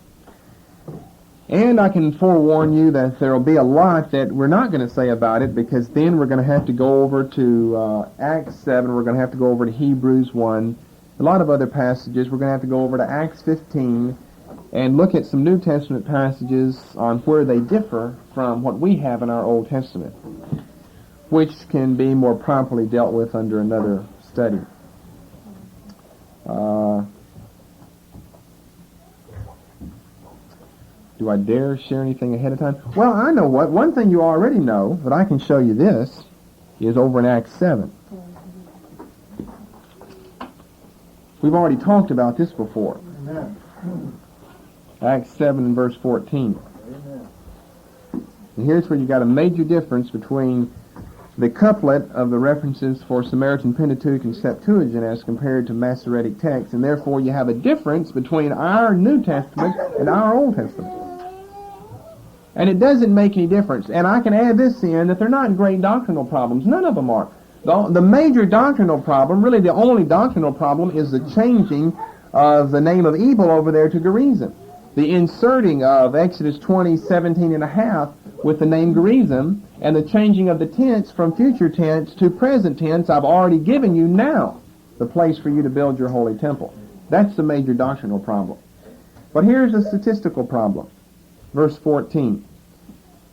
And I can forewarn you that there will be a lot that we're not going to say about it, because then we're going to have to go over to Acts 7, we're going to have to go over to Hebrews 1, a lot of other passages. We're going to have to go over to Acts 15 and look at some New Testament passages on where they differ from what we have in our Old Testament, which can be more properly dealt with under another study. Do I dare share anything ahead of time? Well, I know what. One thing you already know, but I can show you this, is over in Acts 7. We've already talked about this before. Amen. Acts 7 and verse 14. Amen. And here's where you got a major difference between the couplet of the references for Samaritan Pentateuch and Septuagint as compared to Masoretic texts, and therefore you have a difference between our New Testament and our Old Testament. And it doesn't make any difference. And I can add this in, that they're not great doctrinal problems. None of them are. The major doctrinal problem, really the only doctrinal problem, is the changing of the name of evil over there to Gerizim. The inserting of Exodus 20:17 and a half with the name Gerizim, and the changing of the tense from future tense to present tense. I've already given you now the place for you to build your holy temple. That's the major doctrinal problem. But here's a statistical problem. Verse 14.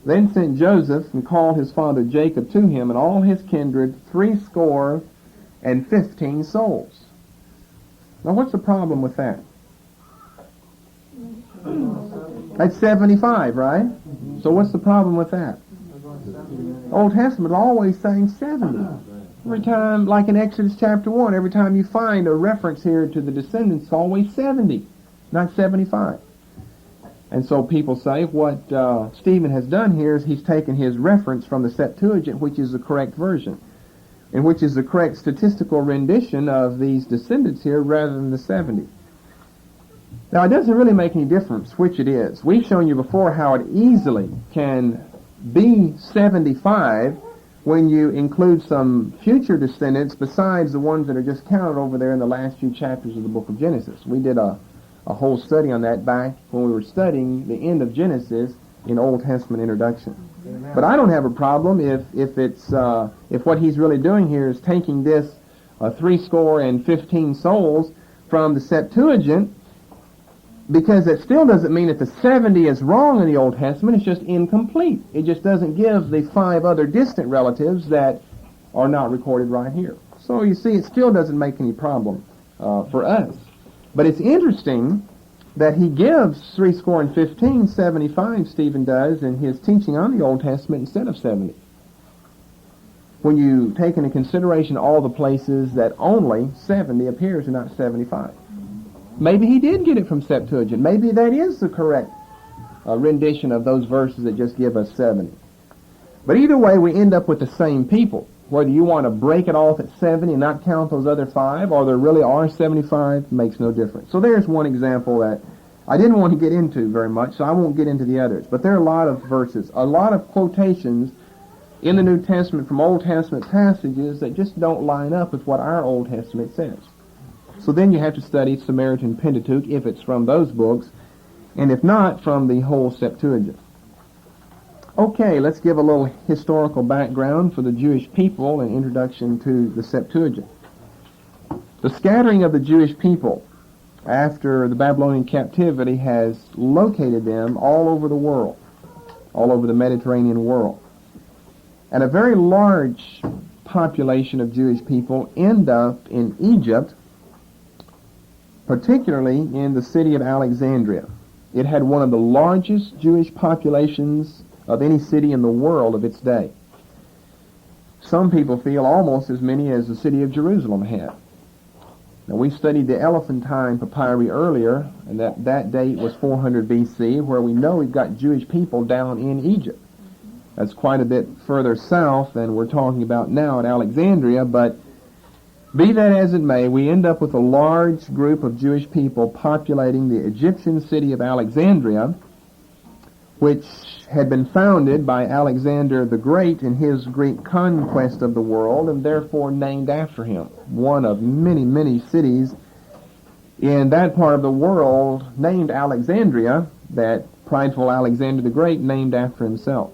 Then sent Joseph and called his father Jacob to him, and all his kindred 75 souls. Now what's the problem with that? That's 75, right? So what's the problem with that? Old Testament always saying 70. Every time, like in Exodus chapter 1, every time you find a reference here to the descendants, it's always 70, not 75. And so people say what Stephen has done here is he's taken his reference from the Septuagint, which is the correct version, and which is the correct statistical rendition of these descendants here rather than the 70. Now, it doesn't really make any difference which it is. We've shown you before how it easily can be 75 when you include some future descendants besides the ones that are just counted over there in the last few chapters of the book of Genesis. We did a whole study on that back when we were studying the end of Genesis in Old Testament introduction. Amen. But I don't have a problem if what he's really doing here is taking this 75 souls from the Septuagint, because it still doesn't mean that the 70 is wrong in the Old Testament. It's just incomplete. It just doesn't give the 5 other distant relatives that are not recorded right here. So you see, it still doesn't make any problem for us. But it's interesting that he gives 75, Stephen does, in his teaching on the Old Testament instead of 70. When you take into consideration all the places that only 70 appears and not 75. Maybe he did get it from Septuagint. Maybe that is the correct rendition of those verses that just give us 70. But either way, we end up with the same people. Whether you want to break it off at 70 and not count those other 5, or there really are 75, makes no difference. So there's one example that I didn't want to get into very much, so I won't get into the others. But there are a lot of verses, a lot of quotations in the New Testament from Old Testament passages that just don't line up with what our Old Testament says. So then you have to study Samaritan Pentateuch if it's from those books, and if not, from the whole Septuagint. Okay, let's give a little historical background for the Jewish people and introduction to the Septuagint. The scattering of the Jewish people after the Babylonian captivity has located them all over the world, all over the Mediterranean world. And a very large population of Jewish people end up in Egypt, particularly in the city of Alexandria. It had one of the largest Jewish populations of any city in the world of its day. Some people feel almost as many as the city of Jerusalem had. Now, we studied the Elephantine papyri earlier, and that date was 400 B.C., where we know we've got Jewish people down in Egypt. That's quite a bit further south than we're talking about now at Alexandria, but be that as it may, we end up with a large group of Jewish people populating the Egyptian city of Alexandria, which had been founded by Alexander the Great in his Greek conquest of the world, and therefore named after him. One of many, many cities in that part of the world named Alexandria, that prideful Alexander the Great named after himself.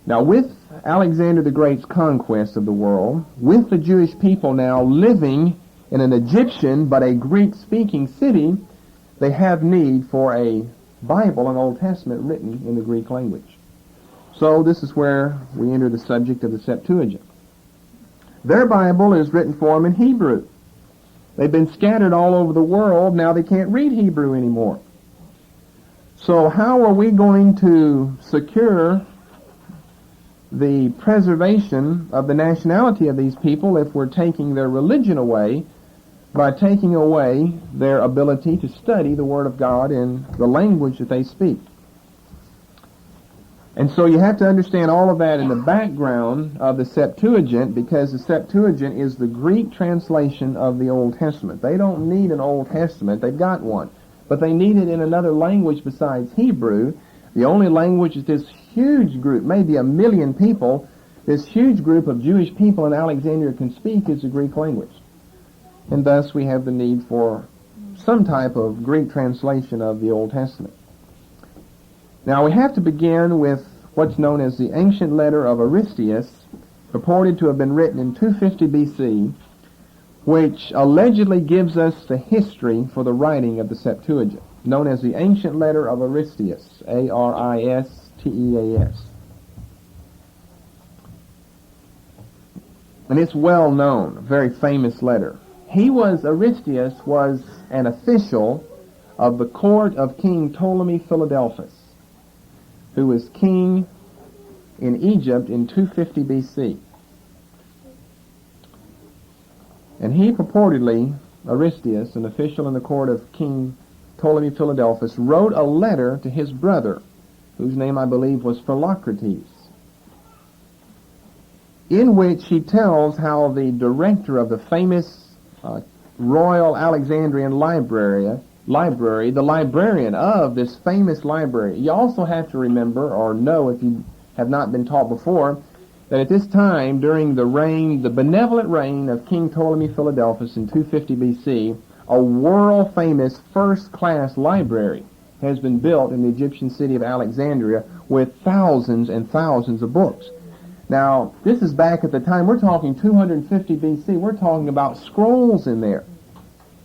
Now, with Alexander the Great's conquest of the world, with the Jewish people now living in an Egyptian but a Greek-speaking city, they have need for a Bible, an Old Testament, written in the Greek language. So this is where we enter the subject of the Septuagint. Their Bible is written for them in Hebrew. They've been scattered all over the world. Now they can't read Hebrew anymore. So how are we going to secure the preservation of the nationality of these people if we're taking their religion away by taking away their ability to study the Word of God in the language that they speak? And so you have to understand all of that in the background of the Septuagint, because the Septuagint is the Greek translation of the Old Testament. They don't need an Old Testament, they've got one. But they need it in another language besides Hebrew. The only language that this huge group, maybe 1 million people, this huge group of Jewish people in Alexandria can speak is the Greek language. And thus we have the need for some type of Greek translation of the Old Testament. Now we have to begin with what's known as the ancient letter of Aristeas, purported to have been written in 250 B.C., which allegedly gives us the history for the writing of the Septuagint, known as the ancient letter of Aristeas, A-R-I-S-T-E-A-S. And it's well known, a very famous letter. Aristeas was an official of the court of King Ptolemy Philadelphus, who was king in Egypt in 250 B.C. And he purportedly, Aristeas, an official in the court of King Ptolemy Philadelphus, wrote a letter to his brother, whose name I believe was Philocrates, in which he tells how the director of the famous Royal Alexandrian Library, the librarian of this famous library. You also have to remember, or know if you have not been taught before, that at this time, during the benevolent reign of King Ptolemy Philadelphus in 250 B.C., a world-famous first-class library has been built in the Egyptian city of Alexandria with thousands and thousands of books. Now, this is back at the time, we're talking 250 B.C., we're talking about scrolls in there.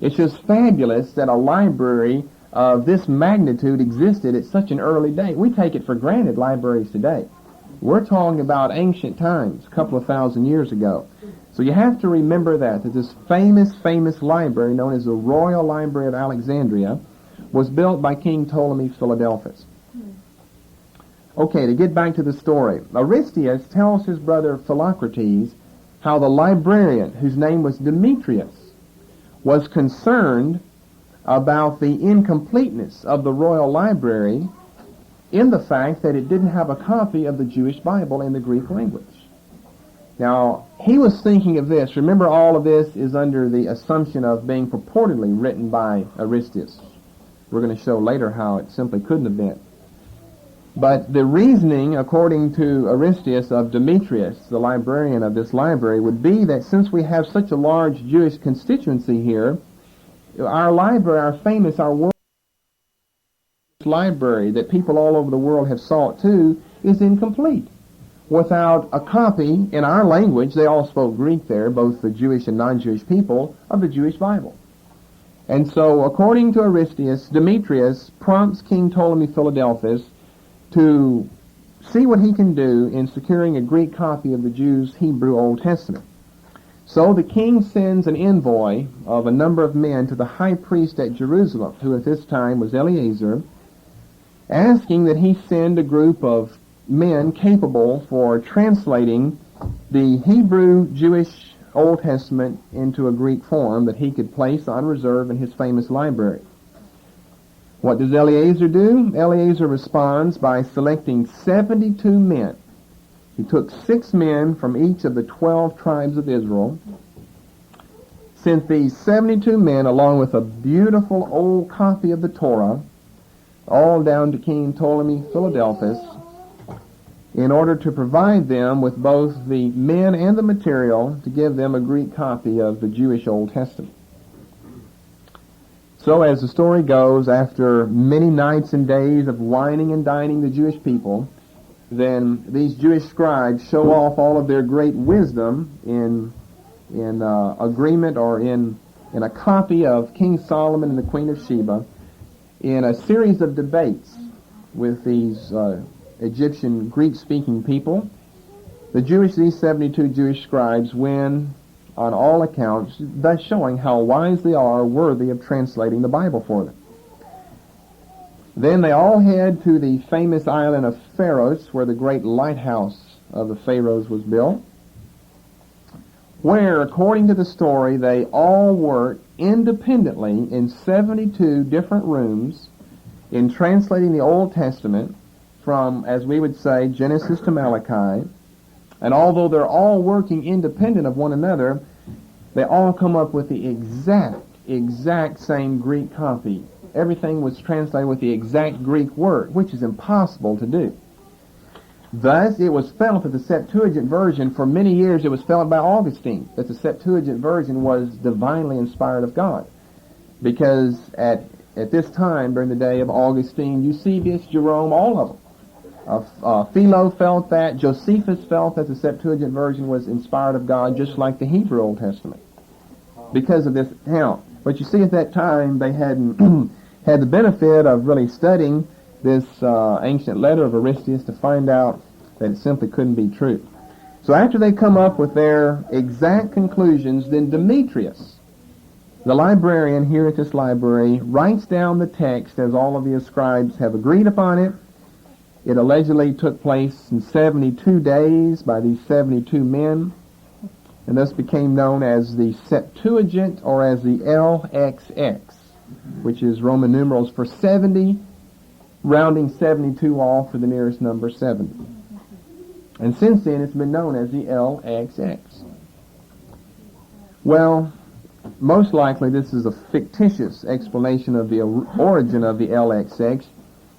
It's just fabulous that a library of this magnitude existed at such an early date. We take it for granted, libraries today. We're talking about ancient times, a couple of thousand years ago. So you have to remember that this famous library, known as the Royal Library of Alexandria, was built by King Ptolemy Philadelphus. Okay, to get back to the story, Aristeas tells his brother Philocrates how the librarian, whose name was Demetrius, was concerned about the incompleteness of the royal library in the fact that it didn't have a copy of the Jewish Bible in the Greek language. Now, he was thinking of this. Remember, all of this is under the assumption of being purportedly written by Aristeas. We're going to show later how it simply couldn't have been. But the reasoning, according to Aristeas of Demetrius, the librarian of this library, would be that since we have such a large Jewish constituency here, our library, our world library that people all over the world have sought to, is incomplete without a copy in our language. They all spoke Greek there, both the Jewish and non-Jewish people, of the Jewish Bible. And so, according to Aristeas, Demetrius prompts King Ptolemy Philadelphus to see what he can do in securing a Greek copy of the Jews' Hebrew Old Testament. So the king sends an envoy of a number of men to the high priest at Jerusalem, who at this time was Eleazar, asking that he send a group of men capable for translating the Hebrew Jewish Old Testament into a Greek form that he could place on reserve in his famous library. What does Eleazar do? Eleazar responds by selecting 72 men. He took 6 men from each of the 12 tribes of Israel, sent these 72 men along with a beautiful old copy of the Torah, all down to King Ptolemy Philadelphus, in order to provide them with both the men and the material to give them a Greek copy of the Jewish Old Testament. So as the story goes, after many nights and days of wining and dining the Jewish people, then these Jewish scribes show off all of their great wisdom in agreement or in a copy of King Solomon and the Queen of Sheba in a series of debates with these Egyptian Greek-speaking people. These 72 Jewish scribes win on all accounts, thus showing how wise they are, worthy of translating the Bible for them. Then they all head to the famous island of Pharos, where the great lighthouse of the Pharaohs was built, where, according to the story, they all work independently in 72 different rooms in translating the Old Testament from, as we would say, Genesis to Malachi. And although they're all working independent of one another, they all come up with the exact same Greek copy. Everything was translated with the exact Greek word, which is impossible to do. Thus, it was felt that the Septuagint version, for many years it was felt by Augustine, that the Septuagint version was divinely inspired of God. Because at this time, during the day of Augustine, Eusebius, Jerome, all of them, Philo felt that, Josephus felt that the Septuagint version was inspired of God, just like the Hebrew Old Testament, because of this account. But you see, at that time, they hadn't had the benefit of really studying this ancient letter of Aristeas to find out that it simply couldn't be true. So after they come up with their exact conclusions, then Demetrius, the librarian here at this library, writes down the text as all of the scribes have agreed upon it. It allegedly took place in 72 days by these 72 men, and thus became known as the Septuagint, or as the LXX, which is Roman numerals for 70, rounding 72 off for the nearest number 70. And since then, it's been known as the LXX. Well, most likely this is a fictitious explanation of the origin of the LXX.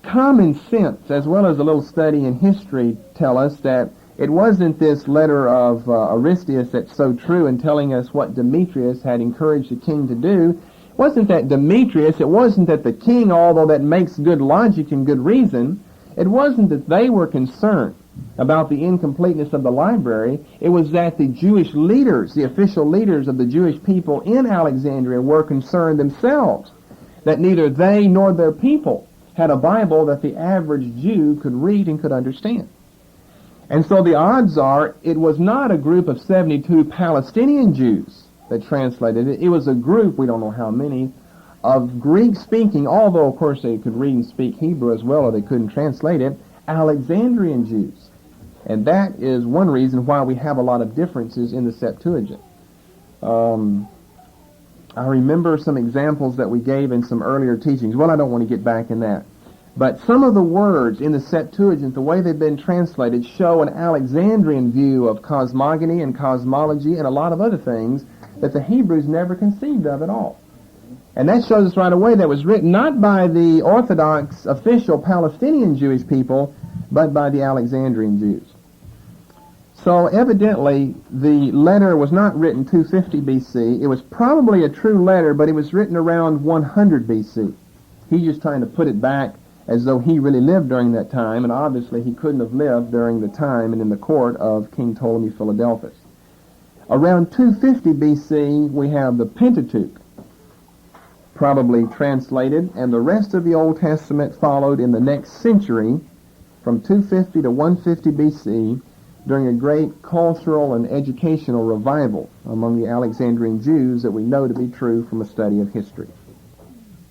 Common sense, as well as a little study in history, tell us that it wasn't this letter of Aristeas that's so true in telling us what Demetrius had encouraged the king to do. It wasn't that it wasn't that the king, although that makes good logic and good reason, it wasn't that they were concerned about the incompleteness of the library. It was that the Jewish leaders, the official leaders of the Jewish people in Alexandria, were concerned themselves that neither they nor their people had a Bible that the average Jew could read and could understand. And so the odds are it was not a group of 72 Palestinian Jews that translated it. It was a group, we don't know how many, of Greek-speaking, although of course they could read and speak Hebrew as well, or they couldn't translate it, Alexandrian Jews. And that is one reason why we have a lot of differences in the Septuagint. I remember some examples that we gave in some earlier teachings. Well, I don't want to get back in that. But some of the words in the Septuagint, the way they've been translated, show an Alexandrian view of cosmogony and cosmology and a lot of other things that the Hebrews never conceived of at all. And that shows us right away that it was written not by the Orthodox official Palestinian Jewish people, but by the Alexandrian Jews. So evidently, the letter was not written 250 BC. It was probably a true letter, but it was written around 100 BC. He's just trying to put it back as though he really lived during that time, and obviously he couldn't have lived during the time and in the court of King Ptolemy Philadelphus. Around 250 BC, we have the Pentateuch, probably translated, and the rest of the Old Testament followed in the next century, from 250 to 150 BC, during a great cultural and educational revival among the Alexandrian Jews that we know to be true from a study of history.